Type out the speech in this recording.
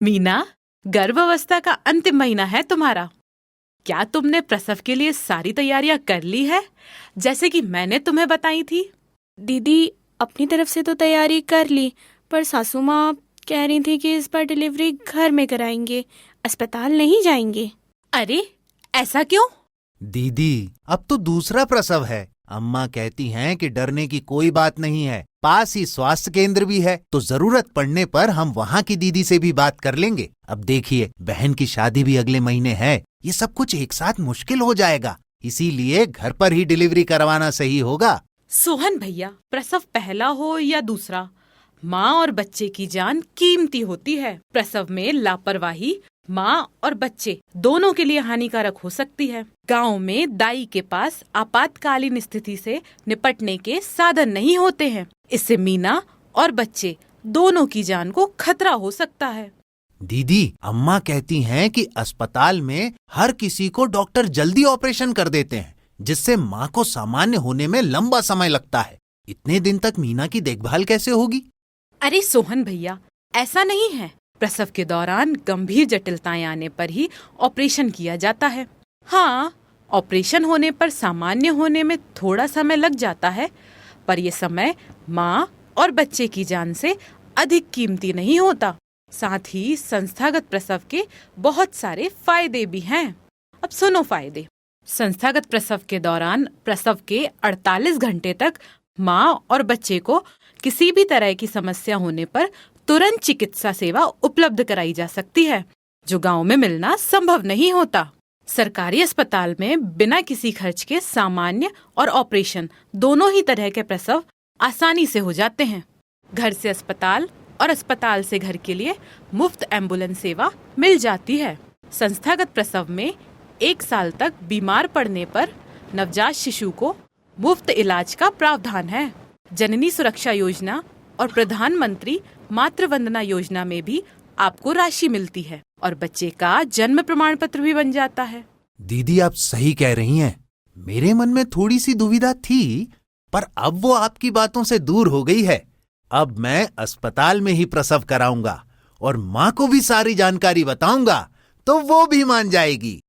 मीना, गर्भावस्था का अंतिम महीना है तुम्हारा। क्या तुमने प्रसव के लिए सारी तैयारियां कर ली है, जैसे कि मैंने तुम्हें बताई थी? दीदी, अपनी तरफ से तो तैयारी कर ली, पर सासू माँ कह रही थी कि इस बार डिलीवरी घर में कराएंगे, अस्पताल नहीं जाएंगे। अरे, ऐसा क्यों? दीदी, अब तो दूसरा प्रसव है। अम्मा कहती हैं कि डरने की कोई बात नहीं है, पास ही स्वास्थ्य केंद्र भी है, तो जरूरत पड़ने पर हम वहाँ की दीदी से भी बात कर लेंगे। अब देखिए, बहन की शादी भी अगले महीने है, ये सब कुछ एक साथ मुश्किल हो जाएगा, इसीलिए घर पर ही डिलीवरी करवाना सही होगा। सोहन भैया, प्रसव पहला हो या दूसरा, माँ और बच्चे की जान कीमती होती है। प्रसव में लापरवाही माँ और बच्चे दोनों के लिए हानिकारक हो सकती है। गांव में दाई के पास आपातकालीन स्थिति से निपटने के साधन नहीं होते हैं। इससे मीना और बच्चे दोनों की जान को खतरा हो सकता है। दीदी, अम्मा कहती हैं कि अस्पताल में हर किसी को डॉक्टर जल्दी ऑपरेशन कर देते हैं, जिससे माँ को सामान्य होने में लंबा समय लगता है। इतने दिन तक मीना की देखभाल कैसे होगी? अरे सोहन भैया, ऐसा नहीं है। प्रसव के दौरान गंभीर जटिलताएं आने पर ही ऑपरेशन किया जाता है। हाँ, ऑपरेशन होने पर सामान्य होने में थोड़ा समय लग जाता है, पर यह समय माँ और बच्चे की जान से अधिक कीमती नहीं होता। साथ ही संस्थागत प्रसव के बहुत सारे फायदे भी हैं। अब सुनो फायदे। संस्थागत प्रसव के दौरान प्रसव के 48 घंटे तक माँ और बच्चे को किसी भी तरह की समस्या होने पर तुरंत चिकित्सा सेवा उपलब्ध कराई जा सकती है, जो गांव में मिलना संभव नहीं होता। सरकारी अस्पताल में बिना किसी खर्च के सामान्य और ऑपरेशन दोनों ही तरह के प्रसव आसानी से हो जाते हैं। घर से अस्पताल और अस्पताल से घर के लिए मुफ्त एम्बुलेंस सेवा मिल जाती है। संस्थागत प्रसव में 1 साल तक बीमार पड़ने पर नवजात शिशु को मुफ्त इलाज का प्रावधान है। जननी सुरक्षा योजना और प्रधानमंत्री मातृ वंदना योजना में भी आपको राशि मिलती है और बच्चे का जन्म प्रमाण पत्र भी बन जाता है। दीदी, आप सही कह रही हैं। मेरे मन में थोड़ी सी दुविधा थी, पर अब वो आपकी बातों से दूर हो गई है। अब मैं अस्पताल में ही प्रसव कराऊंगा और माँ को भी सारी जानकारी बताऊंगा, तो वो भी मान जाएगी।